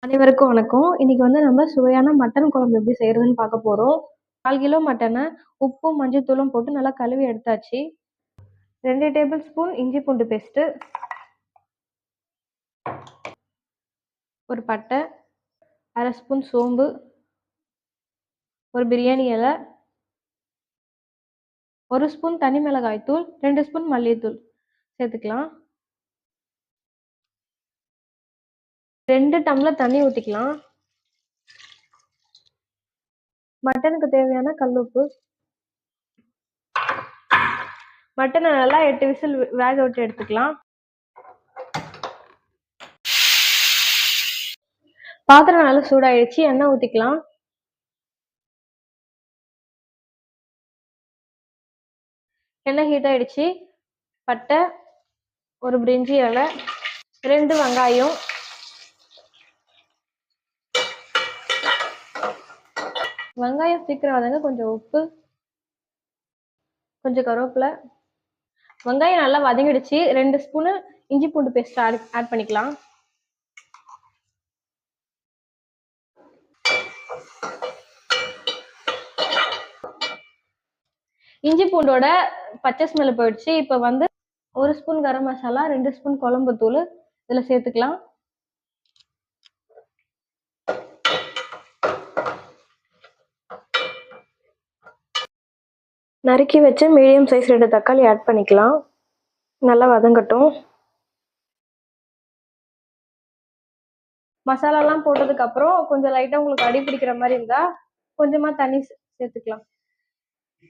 அனைவருக்கும் வணக்கம். இன்னைக்கு நம்ம சுவையான மட்டன் குழம்பு எப்படி செய்யறதுன்னு பார்க்க போறோம். 4 கிலோ மட்டனை உப்பும் மஞ்சத்தூளும் போட்டு நல்லா கழுவி எடுத்தாச்சு. 2 டேபிள் ஸ்பூன் இஞ்சி பூண்டு பேஸ்ட்டு, ஒரு பட்டை, 1/2 ஸ்பூன் சோம்பு, ஒரு பிரியாணி இலை, 1 ஸ்பூன் தனி மிளகாய் தூள், 2 ஸ்பூன் மல்லித்தூள் சேர்த்துக்கலாம். 2 டம்ளர் தண்ணி ஊற்றிக்கலாம். மட்டனுக்கு தேவையான கல்லுப்பு. மட்டனை நல்லா 8 விசில் வேக விட்டு எடுத்துக்கலாம். பாத்திரம் நல்லா சூடாயிடுச்சு. எண்ணெய் ஊற்றிக்கலாம். எண்ணெய் ஹீட் ஆயிடுச்சு. பட்டை, ஒரு பிரிஞ்சி இலை, 2 வெங்காயம், வெங்காயம் சீக்கிரம் வதங்க கொஞ்சம் உப்பு, கொஞ்சம் கருவேப்பிலை. வெங்காயம் நல்லா வதங்கிடுச்சு. 2 ஸ்பூனு இஞ்சி பூண்டு பேஸ்ட் ஆட் பண்ணிக்கலாம். இஞ்சி பூண்டோட பச்சை ஸ்மெல் போயிடுச்சு. இப்போ 1 ஸ்பூன் கரம் மசாலா, 2 ஸ்பூன் குழம்பு தூள் இதில் சேர்த்துக்கலாம். நறுக்கி வச்சு மீடியம் சைஸ் 2 தக்காளி ஆட் பண்ணிக்கலாம். நல்லா வதங்கட்டும். மசாலாலாம் போட்டதுக்கு அப்புறம் கொஞ்சம் லைட்டா உங்களுக்கு அடி பிடிக்கிற மாதிரி இருந்தா கொஞ்சமா தண்ணி சேர்த்துக்கலாம்.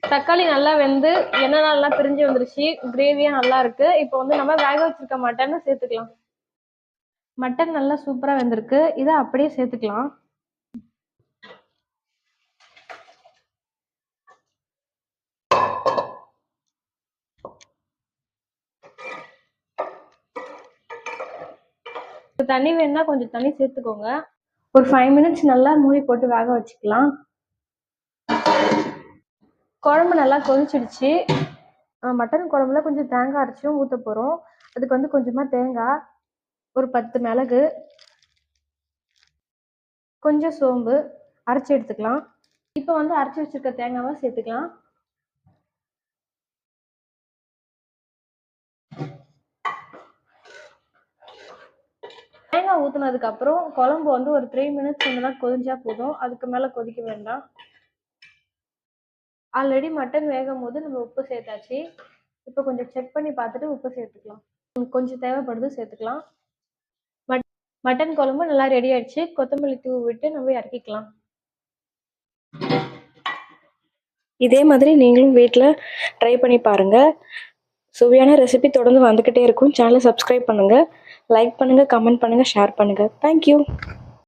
தக்காளி நல்லா வெந்து எண்ணெய் நல்லா பிரிஞ்சு வந்துருச்சு. கிரேவியா நல்லா இருக்கு. இப்போ நம்ம வேக வச்சிருக்க மட்டனை சேர்த்துக்கலாம். மட்டன் நல்லா சூப்பரா வெந்திருக்கு. இதை அப்படியே சேர்த்துக்கலாம். தண்ணி வேணும்னா கொஞ்சம் தண்ணி சேர்த்துக்கோங்க. ஒரு 5 மினிட்ஸ் நல்லா மூடி போட்டு வேக வச்சுக்கலாம். குழம்பு நல்லா கொதிச்சிடுச்சு. மட்டன் குழம்புல கொஞ்சம் தேங்காய் அரைச்சும் ஊற்ற போகிறோம். அதுக்கு கொஞ்சமாக தேங்காய், ஒரு 10 மிளகு, கொஞ்சம் சோம்பு அரைச்சி எடுத்துக்கலாம். இப்போ அரைச்சி வச்சிருக்க தேங்காவை சேர்த்துக்கலாம். தேங்காய் ஊற்றினதுக்கு அப்புறம் குழம்பு ஒரு 3 மினிட்ஸ் நல்லா கொதிஞ்சா போதும். அதுக்கு மேலே கொதிக்க வேண்டாம். ஆல்ரெடி மட்டன் வேகும் போது நம்ம உப்பு சேர்த்தாச்சு. இப்போ கொஞ்சம் செக் பண்ணி பார்த்துட்டு உப்பு சேர்த்துக்கலாம். கொஞ்சம் தேவைப்படுது சேர்த்துக்கலாம். மட்டன் குழம்பு நல்லா ரெடி ஆயிடுச்சு. கொத்தமல்லி தூவி விட்டு நம்ம இறக்கிக்கலாம். இதே மாதிரி நீங்களும் வீட்டில் ட்ரை பண்ணி பாருங்க. சுவையான ரெசிபி தொடர்ந்து வந்துக்கிட்டே இருக்கும். சேனலை சப்ஸ்கிரைப் பண்ணுங்க, லைக் பண்ணுங்க, கமெண்ட் பண்ணுங்க, ஷேர் பண்ணுங்க. தேங்க்யூ.